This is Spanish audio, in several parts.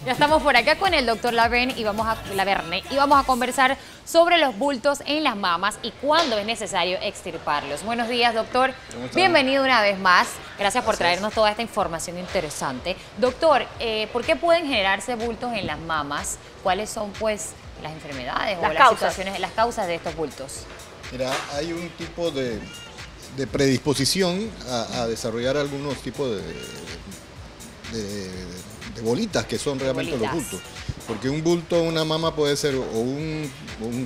Ya estamos por acá con el doctor Laverne y vamos a conversar sobre los bultos en las mamas y cuándo es necesario extirparlos. Buenos días, doctor. Bienvenido una vez más. Gracias por traernos toda esta información interesante. Doctor, ¿por qué pueden generarse bultos en las mamas? ¿Cuáles son, pues, las enfermedades o las situaciones, las causas de estos bultos? Mira, hay un tipo de predisposición a desarrollar algunos tipos de bolitas que son realmente los bultos. Porque un bulto en una mama puede ser o un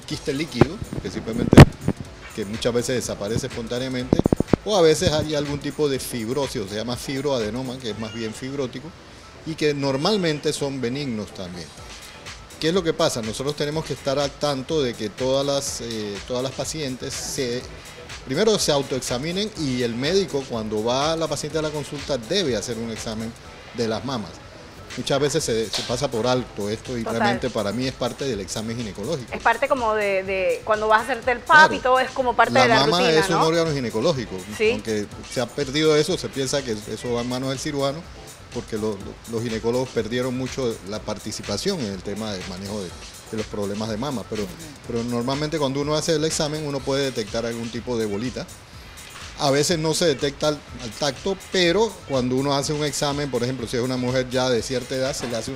quiste líquido, que simplemente, que muchas veces desaparece espontáneamente, o a veces hay algún tipo de fibrosis, se llama fibroadenoma, que es más bien fibrótico, y que normalmente son benignos también. ¿Qué es lo que pasa? Nosotros tenemos que estar al tanto de que todas las pacientes primero se autoexaminen, y el médico, cuando va la paciente a la consulta, debe hacer un examen de las mamas. Muchas veces se pasa por alto esto y realmente para mí es parte del examen ginecológico. Es parte como de cuando vas a hacerte el PAP, y todo es como parte de la rutina, ¿no? La mama es un órgano ginecológico, ¿sí? Aunque se ha perdido eso, se piensa que eso va en manos del cirujano, porque los ginecólogos perdieron mucho la participación en el tema del manejo de los problemas de mama, pero normalmente cuando uno hace el examen uno puede detectar algún tipo de bolita. A veces no se detecta al tacto, pero cuando uno hace un examen, por ejemplo, si es una mujer ya de cierta edad, se le hace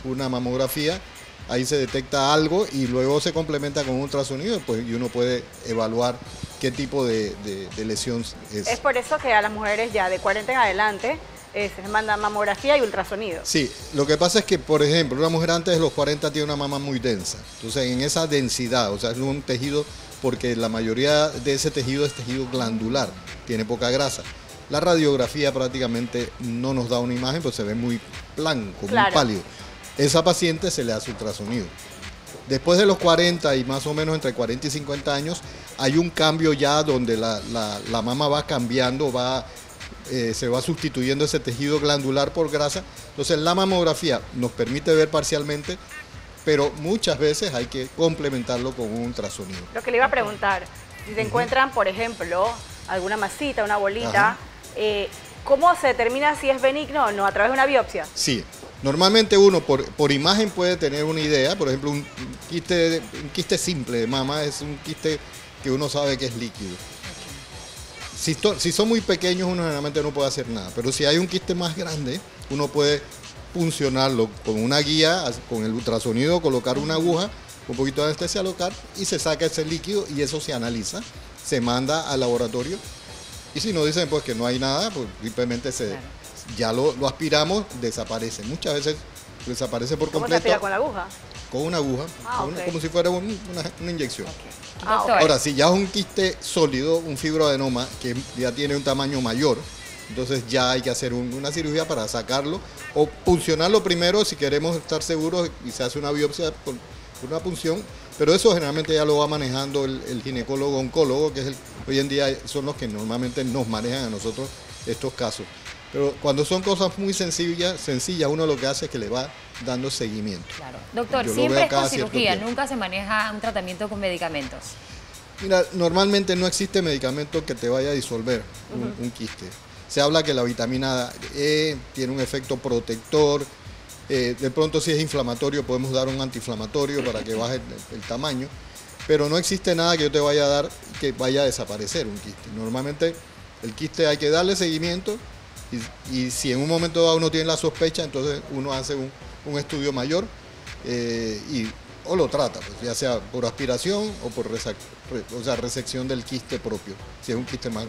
una mamografía, ahí se detecta algo y luego se complementa con un ultrasonido, pues, y uno puede evaluar qué tipo de lesión es. Es por eso que a las mujeres ya de 40 en adelante se manda mamografía y ultrasonido. Sí, lo que pasa es que, por ejemplo, una mujer antes de los 40 tiene una mama muy densa. Entonces, en esa densidad, o sea, es un tejido, porque la mayoría de ese tejido es tejido glandular, tiene poca grasa. La radiografía prácticamente no nos da una imagen, pues se ve muy blanco, muy pálido. Esa paciente se le hace ultrasonido. Después de los 40 y más o menos entre 40 y 50 años, hay un cambio ya donde la mama va cambiando, se va sustituyendo ese tejido glandular por grasa. Entonces la mamografía nos permite ver parcialmente, pero muchas veces hay que complementarlo con un ultrasonido. Lo que le iba a preguntar, si se encuentran, por ejemplo, alguna masita, una bolita, ¿cómo se determina si es benigno o no? ¿A través de una biopsia? Sí, normalmente uno por imagen puede tener una idea. Por ejemplo, un quiste simple de mama es un quiste que uno sabe que es líquido. Si son muy pequeños, uno generalmente no puede hacer nada, pero si hay un quiste más grande, uno puede puncionarlo con una guía, con el ultrasonido, colocar una aguja, un poquito de anestesia local, y se saca ese líquido y eso se analiza, se manda al laboratorio, y si nos dicen pues que no hay nada, pues simplemente ya lo aspiramos, desaparece. Muchas veces desaparece por completo. ¿Cómo se aspira, con la aguja? Con una aguja, como si fuera una inyección. Okay. Ahora, si ya es un quiste sólido, un fibroadenoma, que ya tiene un tamaño mayor, entonces ya hay que hacer una cirugía para sacarlo, o puncionarlo primero si queremos estar seguros, y se hace una biopsia con una punción, pero eso generalmente ya lo va manejando el ginecólogo oncólogo, que hoy en día son los que normalmente nos manejan a nosotros estos casos. Pero cuando son cosas muy sencillas, uno lo que hace es que le va dando seguimiento. Claro. Doctor, siempre es con cirugía, nunca se maneja un tratamiento con medicamentos. Mira, normalmente no existe medicamento que te vaya a disolver un quiste. Se habla que la vitamina E tiene un efecto protector. De pronto, si es inflamatorio, podemos dar un antiinflamatorio para que baje el tamaño. Pero no existe nada que yo te vaya a dar que vaya a desaparecer un quiste. Normalmente el quiste hay que darle seguimiento, y si en un momento dado uno tiene la sospecha, entonces uno hace un estudio mayor o lo trata, pues, ya sea por aspiración o por resección del quiste propio, si es un quiste más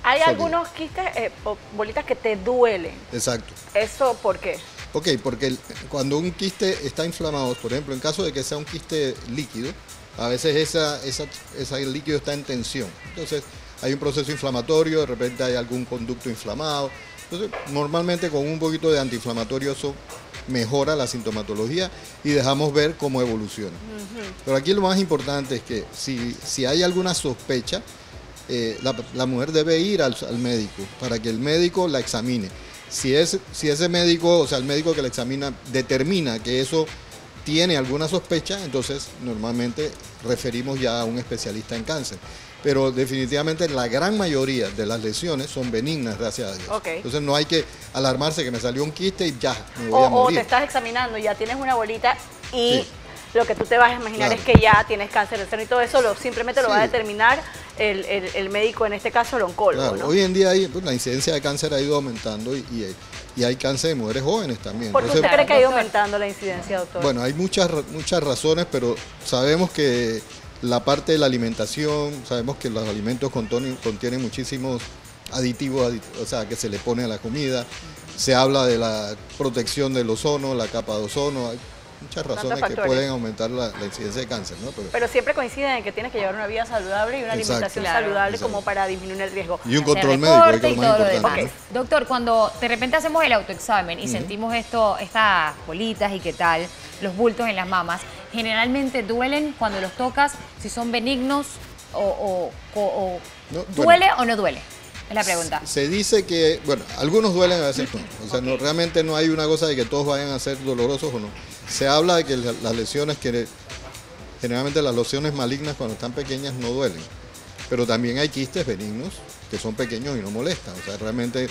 Hay sólido. algunos quistes o bolitas que te duelen. Exacto. ¿Eso por qué? Ok, porque cuando un quiste está inflamado, por ejemplo, en caso de que sea un quiste líquido, a veces ese líquido está en tensión. Entonces hay un proceso inflamatorio, de repente hay algún conducto inflamado. Entonces, normalmente con un poquito de antiinflamatorio eso mejora la sintomatología y dejamos ver cómo evoluciona. Pero aquí lo más importante es que si hay alguna sospecha, la mujer debe ir al médico para que el médico la examine. Si ese médico, o sea, el médico que la examina, determina que eso tiene alguna sospecha, entonces normalmente referimos ya a un especialista en cáncer. Pero definitivamente la gran mayoría de las lesiones son benignas, gracias a Dios. Okay. Entonces no hay que alarmarse que me salió un quiste y ya, me voy a morir. O te estás examinando, ya tienes una bolita y Sí. lo que tú te vas a imaginar Claro. es que ya tienes cáncer de seno y todo eso simplemente lo va a Sí. determinar el médico, en este caso el oncólogo. Claro, ¿no? hoy en día pues, la incidencia de cáncer ha ido aumentando y hay cáncer de mujeres jóvenes también. ¿Por qué Entonces, usted cree que ha ido doctor. aumentando la incidencia, doctor? bueno, hay muchas razones, pero sabemos que la parte de la alimentación, sabemos que los alimentos contienen muchísimos aditivos, o sea, que se le pone a la comida. Se habla de la protección del ozono, la capa de ozono. Hay muchas razones que factores. pueden aumentar la incidencia de cáncer, ¿no? Pero siempre coinciden en que tienes que llevar una vida saludable y una Exacto. alimentación Claro. saludable Exacto. como para disminuir el riesgo. Y un Hacer control médico, que deporte es y lo más todo lo importante. demás. Doctor, cuando de repente hacemos el autoexamen y sentimos estas bolitas y qué tal, los bultos en las mamas, generalmente duelen cuando los tocas, si son benignos o No, ¿duele o no duele? Es la pregunta. Se dice que, bueno, algunos duelen, a veces no. O sea, no, realmente no hay una cosa de que todos vayan a ser dolorosos o no. Se habla de que las lesiones, generalmente las lesiones malignas cuando están pequeñas no duelen. Pero también hay quistes benignos que son pequeños y no molestan. O sea, realmente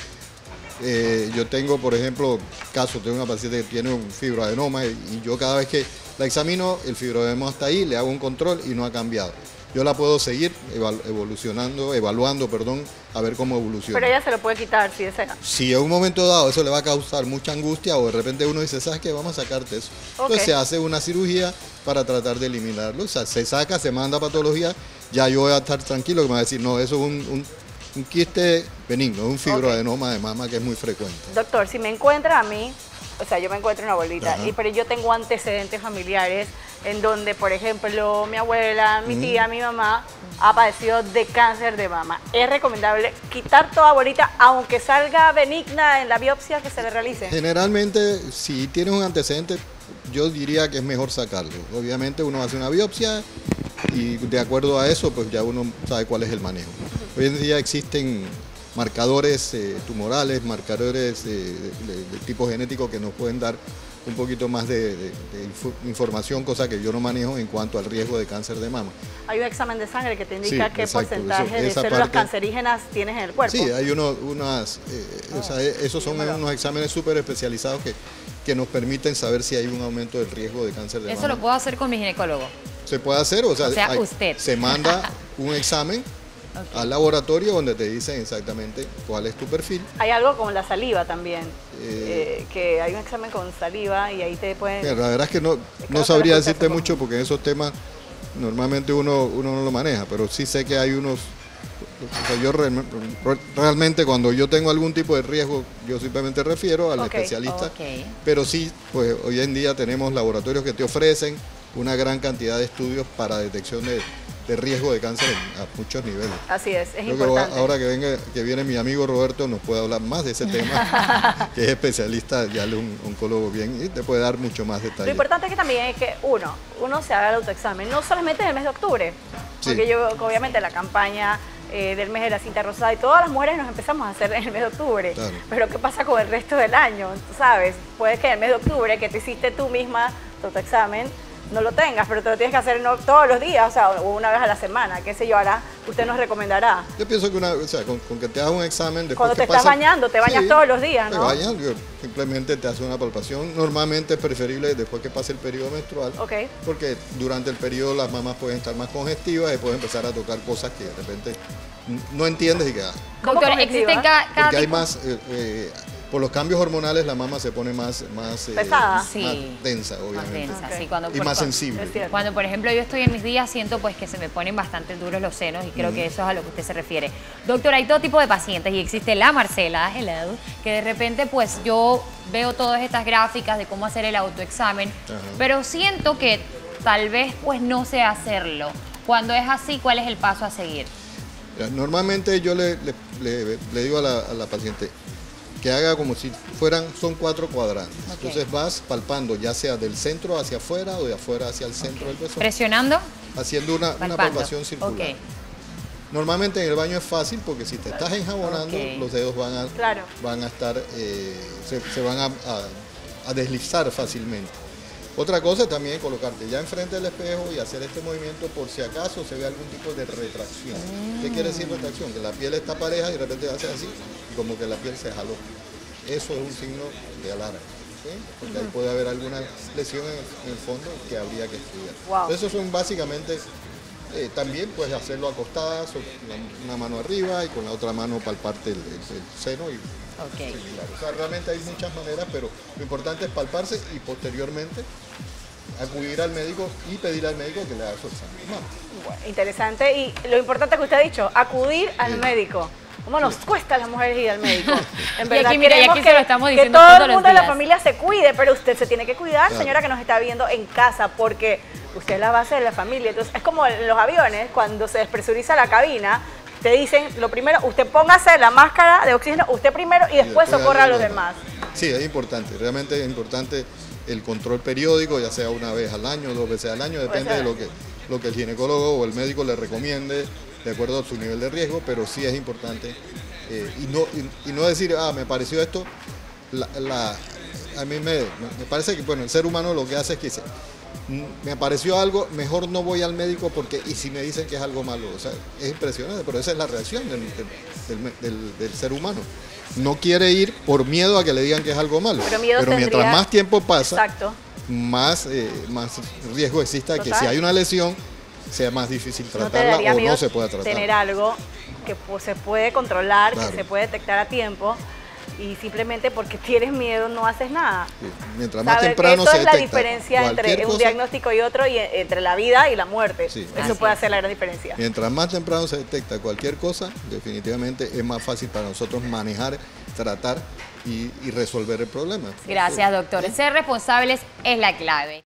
yo tengo, por ejemplo, casos de una paciente que tiene un fibroadenoma y yo cada vez que la examino, el fibroadenoma está ahí, le hago un control y no ha cambiado. Yo la puedo seguir evaluando, a ver cómo evoluciona. Pero ella se lo puede quitar si desea. Si en un momento dado eso le va a causar mucha angustia o de repente uno dice, ¿sabes qué? Vamos a sacarte eso. Entonces se hace una cirugía para tratar de eliminarlo. O sea, se saca, se manda a patología, ya yo voy a estar tranquilo que me va a decir, no, eso es un quiste benigno, es un fibroadenoma de mama que es muy frecuente. Doctor, si me encuentra a mí, o sea, yo me encuentro una bolita, Ajá. pero yo tengo antecedentes familiares en donde, por ejemplo, mi abuela, mi tía, mi mamá ha padecido de cáncer de mama. Es recomendable quitar toda bolita, aunque salga benigna en la biopsia que se le realice. Generalmente, si tienes un antecedente, yo diría que es mejor sacarlo. Obviamente uno hace una biopsia y de acuerdo a eso, pues ya uno sabe cuál es el manejo. Hoy en día existen marcadores tumorales, marcadores de tipo genético que nos pueden dar un poquito más de información, cosa que yo no manejo en cuanto al riesgo de cáncer de mama. Hay un examen de sangre que te indica Sí, qué exacto, porcentaje de esa células parte- cancerígenas tienes en el cuerpo. Sí, hay o sea, esos son unos exámenes súper especializados que nos permiten saber si hay un aumento del riesgo de cáncer de Eso mama. lo puedo hacer con mi ginecólogo. Se puede hacer, o sea, usted. se manda un examen al laboratorio donde te dicen exactamente cuál es tu perfil. Hay algo con la saliva también, que hay un examen con saliva y ahí te pueden... La verdad es que no cada sabría cosa decirte como- mucho porque en esos temas normalmente uno no lo maneja, pero sí sé que hay unos... O sea, yo realmente cuando yo tengo algún tipo de riesgo, yo simplemente refiero al Ok, especialista, ok. pero sí, pues hoy en día tenemos laboratorios que te ofrecen una gran cantidad de estudios para detección de riesgo de cáncer a muchos niveles. Así es Creo que importante. ahora que viene mi amigo Roberto nos puede hablar más de ese tema, que es especialista, ya es un oncólogo bien y te puede dar mucho más Lo detalles. importante es que también es que uno se haga el autoexamen, no solamente en el mes de octubre, Sí. porque yo obviamente la campaña del mes de la cinta rosada y todas las mujeres nos empezamos a hacer en el mes de octubre, Claro. pero ¿qué pasa con el resto del año? Tú sabes, puede que en el mes de octubre que te hiciste tú misma tu autoexamen no lo tengas, pero te lo tienes que hacer no todos los días, o sea, o una vez a la semana, qué sé yo, ahora usted nos recomendará. Yo pienso que con que te hagas un examen después Cuando que te estás pasa- bañando, te bañas Sí, todos los días, te ¿no? bañas, simplemente te hace una palpación. Normalmente es preferible después que pase el periodo menstrual, Ok. porque durante el periodo las mamas pueden estar más congestivas y pueden empezar a tocar cosas que de repente no entiendes y que ¿Cómo Doctor, cognitiva? existen cada porque hay tipo- más por los cambios hormonales la mama se pone más Pesada. Sí. más densa, Más obviamente, densa, Ok. sí, cuando, y más Es sensible. cierto. Cuando, por ejemplo, yo estoy en mis días, siento pues que se me ponen bastante duros los senos y creo que eso es a lo que usted se refiere. Doctor, hay todo tipo de pacientes y existe la Marcela, hello, que de repente pues yo veo todas estas gráficas de cómo hacer el autoexamen, Ajá. pero siento que tal vez pues no sé hacerlo. Cuando es así, ¿cuál es el paso a seguir? Normalmente yo le digo a la paciente que haga como si son 4 cuadrantes. Ok. Entonces vas palpando ya sea del centro hacia afuera o de afuera hacia el centro del pezón, Presionando, haciendo una palpando. palpación circular. Ok. Normalmente en el baño es fácil porque si te estás enjabonando, Ok. los dedos Claro. van a estar, se van a deslizar fácilmente. Otra cosa es también colocarte ya enfrente del espejo y hacer este movimiento por si acaso se ve algún tipo de retracción. ¿Qué quiere decir retracción? Que la piel está pareja y de repente hace así, y como que la piel se jaló. Eso es un signo de alarma, ¿sí? Porque ahí puede haber alguna lesión en el fondo que habría que estudiar. Wow. Esos son básicamente, también puedes hacerlo acostadas, una mano arriba y con la otra mano palparte el seno. Okay. Sí, claro. O sea, realmente hay muchas maneras, pero lo importante es palparse y posteriormente acudir al médico y pedir al médico que le haga su examen de mama. Bueno, interesante. Y lo importante que usted ha dicho, acudir al médico. ¿Cómo nos cuesta a las mujeres ir al médico? En verdad, aquí, mira, y aquí queremos se lo estamos que diciendo todo todos el los mundo de la días. familia se cuide, pero usted se tiene que cuidar, Claro. señora que nos está viendo en casa, porque usted es la base de la familia. Entonces, es como en los aviones, cuando se despresuriza la cabina, te dicen, lo primero, usted póngase la máscara de oxígeno, usted primero y después socorra a los demás. Sí, es importante, realmente es importante el control periódico, ya sea una vez al año, 2 veces al año, depende de lo que el ginecólogo o el médico le recomiende, de acuerdo a su nivel de riesgo, pero sí es importante. Y no decir, me pareció esto, a mí me parece que bueno, el ser humano lo que hace es que dice, me apareció algo, mejor no voy al médico porque, y si me dicen que es algo malo, o sea, es impresionante, pero esa es la reacción del ser humano. No quiere ir por miedo a que le digan que es algo malo, Pero miedo mientras más tiempo pasa, Exacto. más riesgo exista de que Total. si hay una lesión, sea más difícil No te tratarla daría o miedo no se pueda tratar. tener algo que se puede controlar, Claro. que se puede detectar a tiempo, y simplemente porque tienes miedo no haces nada. Sí, mientras más Saber temprano que eso se es la detecta diferencia entre cualquier un cosa, diagnóstico y otro, y entre la vida y la muerte. Sí. Eso Así puede es. hacer la gran diferencia. mientras más temprano se detecta cualquier cosa, definitivamente es más fácil para nosotros manejar, tratar y resolver el problema. Gracias, doctor. Ser responsables es la clave.